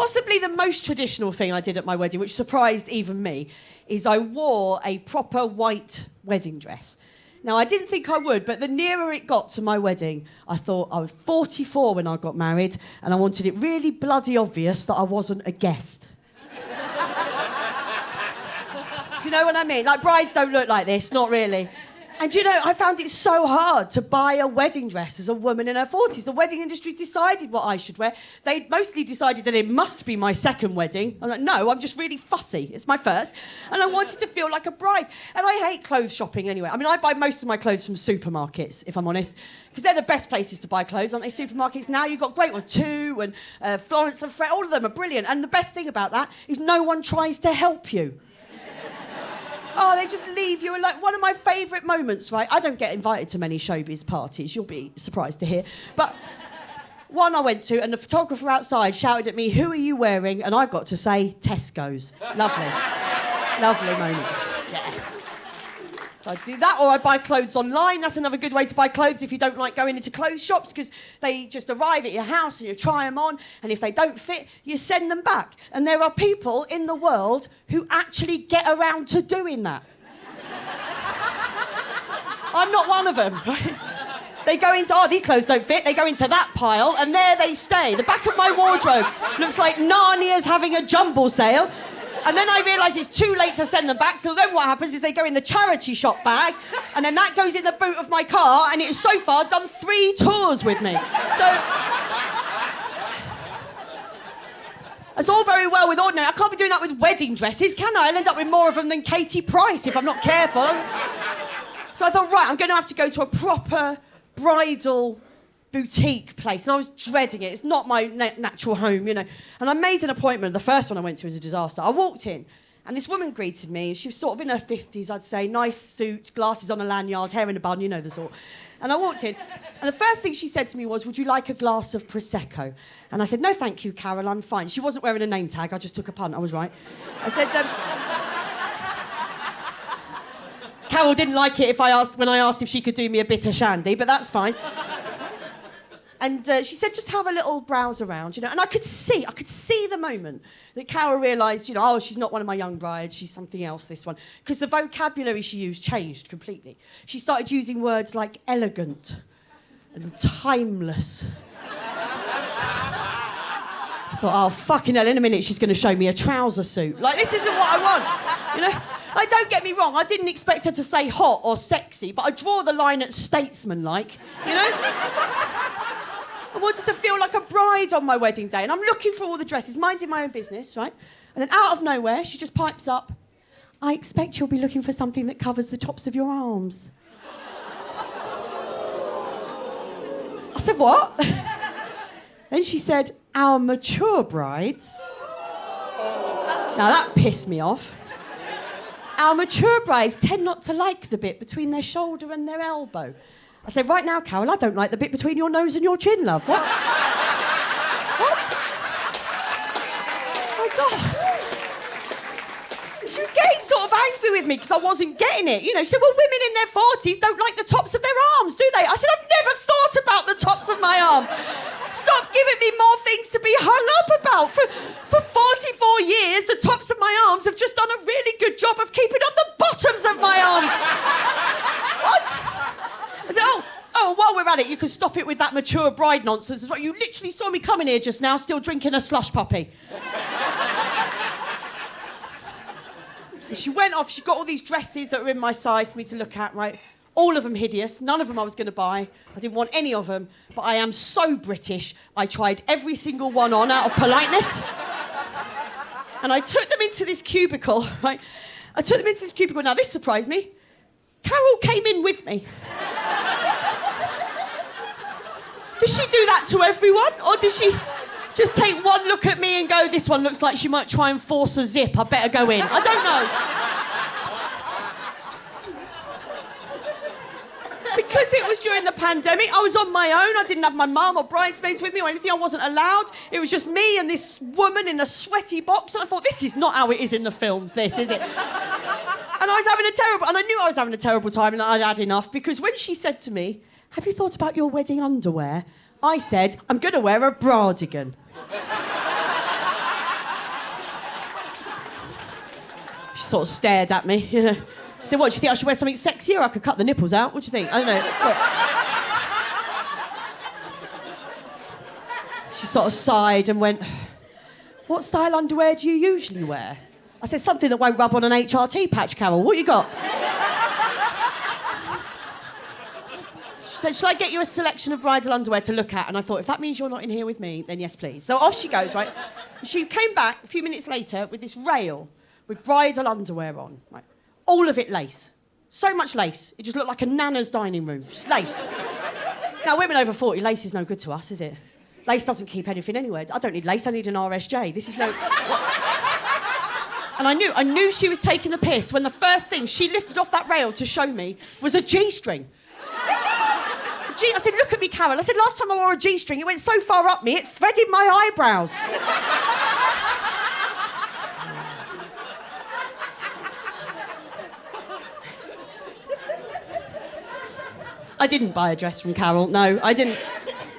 Possibly the most traditional thing I did at my wedding, which surprised even me, is I wore a proper white wedding dress. Now, I didn't think I would, but the nearer it got to my wedding, I thought I was 44 when I got married, and I wanted it really bloody obvious that I wasn't a guest. Do you know what I mean? Like, brides don't look like this, not really. And, you know, I found it so hard to buy a wedding dress as a woman in her 40s. The wedding industry decided what I should wear. They mostly decided that it must be my second wedding. I'm like, no, I'm just really fussy. It's my first. And I wanted to feel like a bride. And I hate clothes shopping anyway. I mean, I buy most of my clothes from supermarkets, if I'm honest, because they're the best places to buy clothes, aren't they, supermarkets? Now you've got Great One, Tu and Florence and Fred. All of them are brilliant. And the best thing about that is no one tries to help you. Oh, they just leave you. Like, one of my favourite moments, right? I don't get invited to many showbiz parties, you'll be surprised to hear. But one I went to, and the photographer outside shouted at me, "Who are you wearing?" And I got to say, Tesco's. Lovely. Lovely moment. Yeah. So I do that, or I buy clothes online. That's another good way to buy clothes if you don't like going into clothes shops, because they just arrive at your house and you try them on, and if they don't fit, you send them back. And there are people in the world who actually get around to doing that. I'm not one of them, right? They go into, oh, these clothes don't fit, they go into that pile, and there they stay. The back of my wardrobe looks like Narnia's having a jumble sale. And then I realise it's too late to send them back, so then what happens is they go in the charity shop bag, and then that goes in the boot of my car, and it has so far done 3 tours with me. So it's all very well with ordinary. I can't be doing that with wedding dresses, can I? I'll end up with more of them than Katie Price if I'm not careful. So I thought, right, I'm going to have to go to a proper bridal boutique place, and I was dreading it. It's not my natural home, you know. And I made an appointment. The first one I went to was a disaster. I walked in, and this woman greeted me. She was sort of in her 50s, I'd say, nice suit, glasses on a lanyard, hair in a bun, you know the sort. And I walked in, and the first thing she said to me was, "Would you like a glass of Prosecco?" And I said, "No, thank you, Carol, I'm fine." She wasn't wearing a name tag. I just took a punt. I was right. I said, Carol didn't like it when I asked if she could do me a bit of shandy, but that's fine. And she said, "Just have a little browse around, you know." And I could see the moment that Carol realised, you know, oh, she's not one of my young brides, she's something else, this one. Because the vocabulary she used changed completely. She started using words like elegant and timeless. I thought, oh, fucking hell, in a minute she's going to show me a trouser suit. Like, this isn't what I want, you know? Like, don't get me wrong, I didn't expect her to say hot or sexy, but I draw the line at statesman-like, you know? I wanted to feel like a bride on my wedding day, and I'm looking for all the dresses, minding my own business, right? And then out of nowhere, she just pipes up, "I expect you'll be looking for something that covers the tops of your arms." I said, "What?" Then she said, "Our mature brides..." Now that pissed me off. "Our mature brides tend not to like the bit between their shoulder and their elbow." I said, "Right now, Carol, I don't like the bit between your nose and your chin, love." What? What? Oh, my God. She was getting sort of angry with me because I wasn't getting it. You know, she said, "Well, women in their 40s don't like the tops of their arms, do they?" I said, "I've never thought about the tops of my arms. Stop giving me more things to be hung up about. For 44 years, the tops of my arms have just done a really good job of keeping on the bottoms of my arms." What? I said, oh, while we're at it, you can stop it with that mature bride nonsense as well. You literally saw me coming here just now, still drinking a slush puppy. And she went off, she got all these dresses that were in my size for me to look at, right? All of them hideous, none of them I was going to buy. I didn't want any of them, but I am so British, I tried every single one on out of politeness. And I took them into this cubicle, right? Now, this surprised me. Carol came in with me. Does she do that to everyone? Or does she just take one look at me and go, "This one looks like she might try and force a zip, I better go in"? I don't know. Because it was during the pandemic, I was on my own. I didn't have my mum or bridesmaids with me or anything. I wasn't allowed. It was just me and this woman in a sweaty box. And I thought, this is not how it is in the films, this, is it? And I knew I was having a terrible time, and I'd had enough, because when she said to me, "Have you thought about your wedding underwear?" I said, "I'm going to wear a bradigan." sort of stared at me, you know. I said, what, do you think I should wear something sexier? I could cut the nipples out. What do you think? I don't know. Look. She sort of sighed and went, what style underwear do you usually wear? I said, something that won't rub on an HRT patch, Carol. What you got? She said, shall I get you a selection of bridal underwear to look at? And I thought, if that means you're not in here with me, then yes, please. So off she goes, right? She came back a few minutes later with this rail with bridal underwear on, right? All of it lace. So much lace. It just looked like a nana's dining room. Just lace. Now, women over 40, lace is no good to us, is it? Lace doesn't keep anything anywhere. I don't need lace, I need an RSJ. This is no... And I knew she was taking the piss when the first thing she lifted off that rail to show me was a G-string. I said, look at me, Carol. I said, last time I wore a G-string, it went so far up me, it threaded my eyebrows. I didn't buy a dress from Carol. No, I didn't.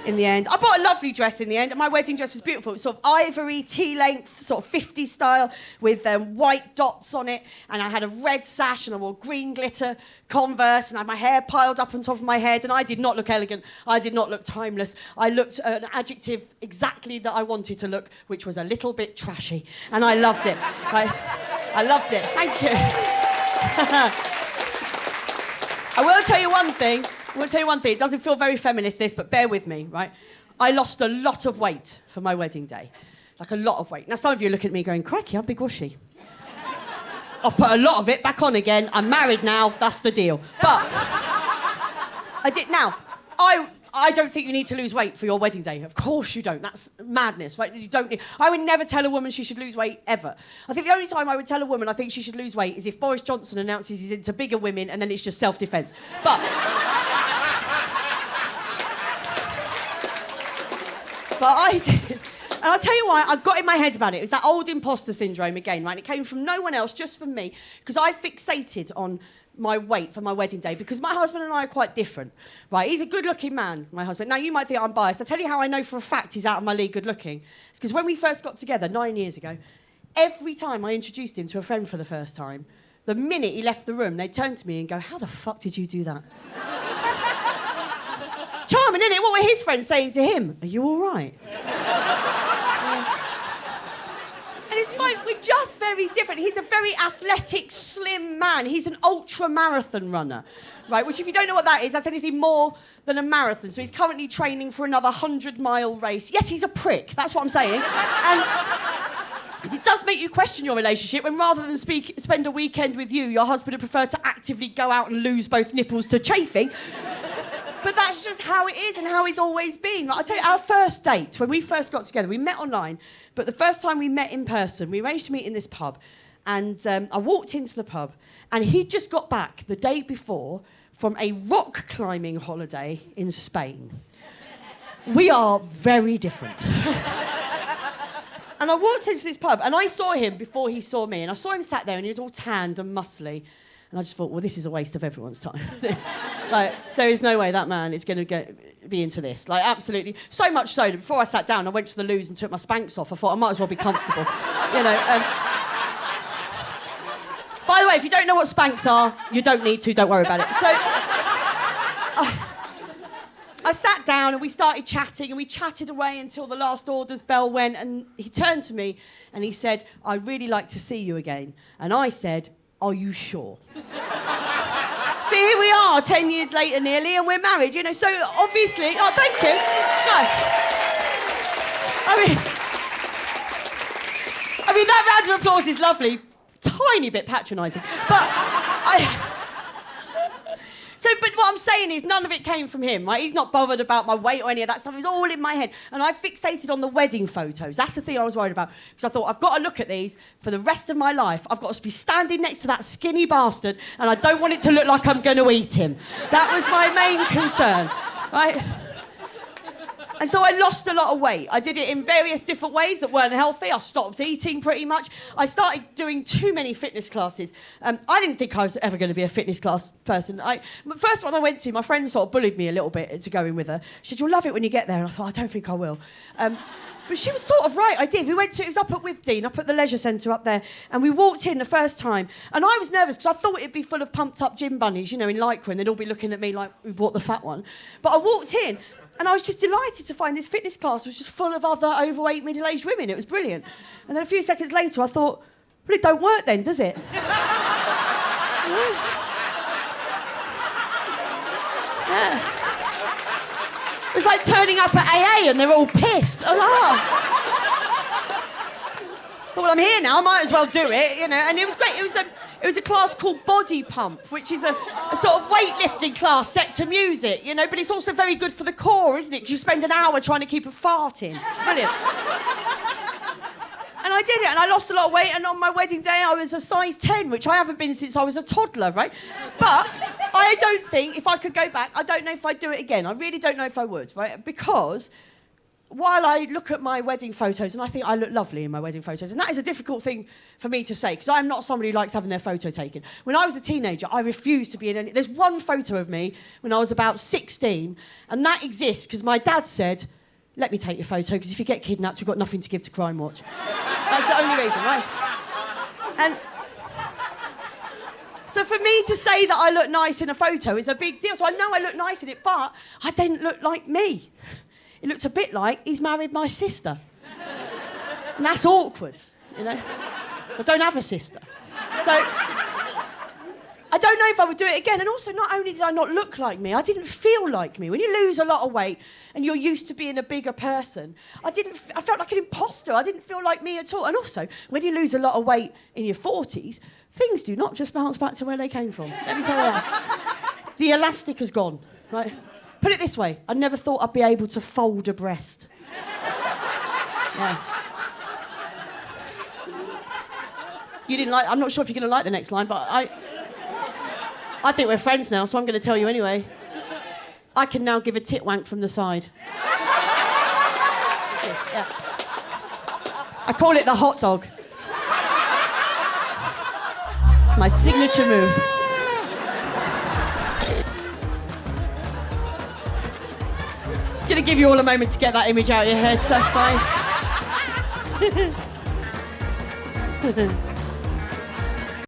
In the end, I bought a lovely dress in the end, and my wedding dress was beautiful. It was sort of ivory, tea-length, sort of 50s style, with white dots on it, and I had a red sash, and I wore green glitter Converse, and I had my hair piled up on top of my head, and I did not look elegant. I did not look timeless. I looked an adjective exactly that I wanted to look, which was a little bit trashy, and I loved it. I loved it. Thank you. I will tell you one thing. It doesn't feel very feminist, this, but bear with me, right? I lost a lot of weight for my wedding day. Like, a lot of weight. Now, some of you look at me going, crikey, how big was she? I've put a lot of it back on again. I'm married now. That's the deal. But I did. Now, I don't think you need to lose weight for your wedding day. Of course you don't. That's madness, right? You don't need... I would never tell a woman she should lose weight, ever. I think the only time I would tell a woman I think she should lose weight is if Boris Johnson announces he's into bigger women and then it's just self-defence. But I did. And I'll tell you why, I got in my head about it. It was that old imposter syndrome again, right? And it came from no one else, just from me, because I fixated on my weight for my wedding day because my husband and I are quite different, right? He's a good-looking man, my husband. Now, you might think I'm biased. I'll tell you how I know for a fact he's out of my league good-looking. It's because when we first got together 9 years ago, every time I introduced him to a friend for the first time, the minute he left the room, they'd turn to me and go, how the fuck did you do that? Charming, innit? What were his friends saying to him? Are you all right? And it's like, we're just very different. He's a very athletic, slim man. He's an ultra-marathon runner, right? Which, if you don't know what that is, that's anything more than a marathon. So he's currently training for another 100-mile race. Yes, he's a prick. That's what I'm saying. And it does make you question your relationship when rather than spend a weekend with you, your husband would prefer to actively go out and lose both nipples to chafing. But that's just how it is and how it's always been. Like, I'll tell you, our first date, when we first got together, we met online, but the first time we met in person, we arranged to meet in this pub, and I walked into the pub, and he'd just got back the day before from a rock climbing holiday in Spain. We are very different. And I walked into this pub, and I saw him before he saw me, and I saw him sat there, and he was all tanned and muscly. And I just thought, well, this is a waste of everyone's time. Like, there is no way that man is going to be into this. Like, absolutely. So much so that before I sat down, I went to the loos and took my Spanx off. I thought I might as well be comfortable. You know. By the way, if you don't know what Spanx are, you don't need to. Don't worry about it. So I sat down and we started chatting, and we chatted away until the last orders bell went, and he turned to me and he said, I'd really like to see you again. And I said, are you sure? But here we are, 10 years later nearly, and we're married, you know, so obviously... Oh, thank you. No. I mean, that round of applause is lovely. Tiny bit patronising. But but what I'm saying is none of it came from him, right? He's not bothered about my weight or any of that stuff. It was all in my head. And I fixated on the wedding photos. That's the thing I was worried about. Because I thought, I've got to look at these for the rest of my life. I've got to be standing next to that skinny bastard, and I don't want it to look like I'm going to eat him. That was my main concern, right? And so I lost a lot of weight. I did it in various different ways that weren't healthy. I stopped eating pretty much. I started doing too many fitness classes. I didn't think I was ever going to be a fitness class person. The first one I went to, my friend sort of bullied me a little bit into going with her. She said, "You'll love it when you get there." And I thought, I don't think I will. But she was sort of right, I did. It was up at Withdean, up at the leisure centre up there, and we walked in the first time, and I was nervous because I thought it'd be full of pumped up gym bunnies, in Lycra, and they'd all be looking at me like, we bought the fat one. But I walked in, and I was just delighted to find this fitness class was just full of other overweight, middle-aged women. It was brilliant. And then a few seconds later, I thought, well, it don't work then, does it? Yeah. It was like turning up at AA and they're all pissed. Well, I'm here now, I might as well do it, And it was great. It was a class called Body Pump, which is a sort of weightlifting class set to music, But it's also very good for the core, isn't it? Because you spend an hour trying to keep a fart in. Brilliant. And I did it, and I lost a lot of weight, and on my wedding day, I was a size 10, which I haven't been since I was a toddler, right? But I don't think, if I could go back, I don't know if I'd do it again. I really don't know if I would, right? Because while I look at my wedding photos, and I think I look lovely in my wedding photos, and that is a difficult thing for me to say, because I'm not somebody who likes having their photo taken. When I was a teenager, I refused to be in any... There's one photo of me when I was about 16, and that exists because my dad said, "Let me take your photo, because if you get kidnapped, we've got nothing to give to Crime Watch." That's the only reason, right? And so for me to say that I look nice in a photo is a big deal. So I know I look nice in it, but I didn't look like me. It looked a bit like he's married my sister. And that's awkward, So I don't have a sister. So I don't know if I would do it again. And also, not only did I not look like me, I didn't feel like me. When you lose a lot of weight and you're used to being a bigger person, I felt like an imposter. I didn't feel like me at all. And also, when you lose a lot of weight in your 40s, things do not just bounce back to where they came from. Let me tell you that. The elastic has gone, right? Put it this way, I never thought I'd be able to fold a breast. Yeah. You didn't like... I'm not sure if you're going to like the next line, but I think we're friends now, so I'm going to tell you anyway. I can now give a tit wank from the side. Yeah. I call it the hot dog. It's my signature move. Just going to give you all a moment to get that image out of your head, so that's fine.